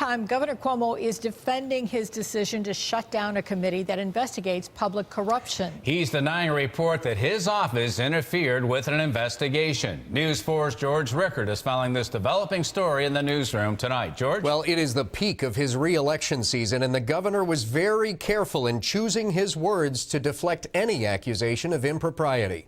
meantime, Governor Cuomo is defending his decision to shut down a committee that investigates public corruption. He's denying a report that his office interfered with an investigation. News 4's George Rickard is following this developing story in the newsroom tonight. George? Well, it is the peak of his re-election season, and the governor was very careful in choosing his words to deflect any accusation of impropriety.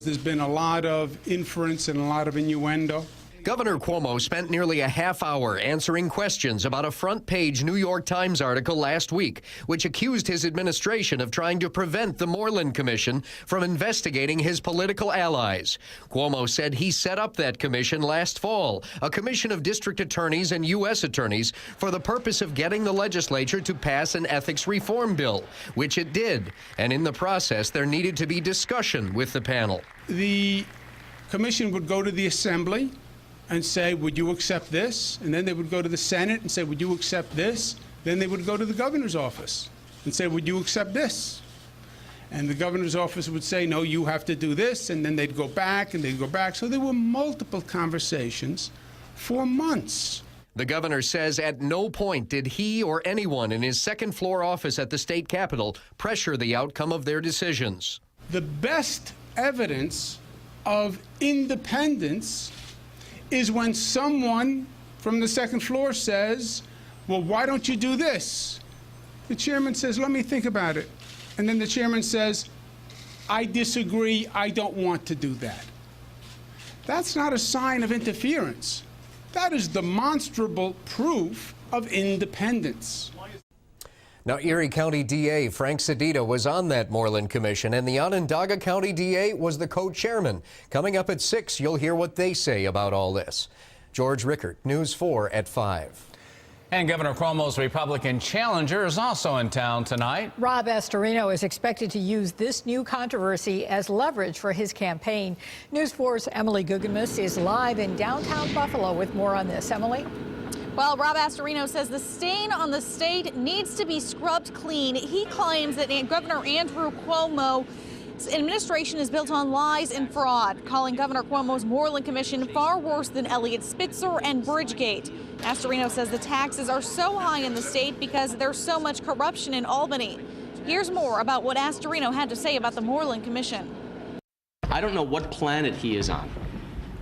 There's been a lot of inference and a lot of innuendo. Governor Cuomo spent nearly a half hour answering questions about a front-page New York Times article last week, which accused his administration of trying to prevent the Moreland Commission from investigating his political allies. Cuomo said he set up that commission last fall, a commission of district attorneys and U.S. attorneys, for the purpose of getting the legislature to pass an ethics reform bill, which it did. And in the process, there needed to be discussion with the panel. The commission would go to the Assembly and say, would you accept this? And then they would go to the Senate and say, would you accept this? Then they would go to the governor's office and say, would you accept this? And the governor's office would say, no, you have to do this. And then they'd go back and they'd go back. So there were multiple conversations for months. The governor says at no point did he or anyone in his second-floor office at the state capitol pressure the outcome of their decisions. The best evidence of independence is when someone from the second floor says, well, why don't you do this? The chairman says, let me think about it. And then the chairman says, I disagree, I don't want to do that. That's not a sign of interference. That is demonstrable proof of independence. Now, Erie County DA Frank Sedita was on that Moreland Commission, and the Onondaga County DA was the co-chairman. Coming up at 6, you'll hear what they say about all this. George Rickard, News 4 at 5. And Governor Cuomo's Republican challenger is also in town tonight. Rob Astorino is expected to use this new controversy as leverage for his campaign. News 4's Emily Guggenmuss is live in downtown Buffalo with more on this. Emily? Well, Rob Astorino says the stain on the state needs to be scrubbed clean. He claims that Governor Andrew Cuomo's administration is built on lies and fraud, calling Governor Cuomo's Moreland Commission far worse than Eliot Spitzer and Bridgegate. Astorino says the taxes are so high in the state because there's so much corruption in Albany. Here's more about what Astorino had to say about the Moreland Commission. I don't know what planet he is on.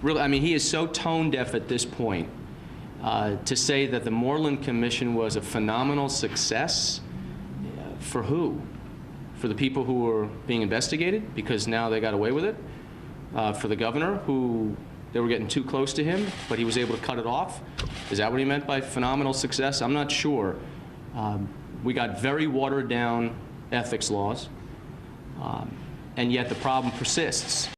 Really, I mean, he is so tone deaf at this point. To say that the Moreland Commission was a phenomenal success, for who? For the people who were being investigated because now they got away with it? For the governor, who they were getting too close to him, but he was able to cut it off? Is that what he meant by phenomenal success? I'm not sure. We got very watered down ethics laws, and yet the problem persists.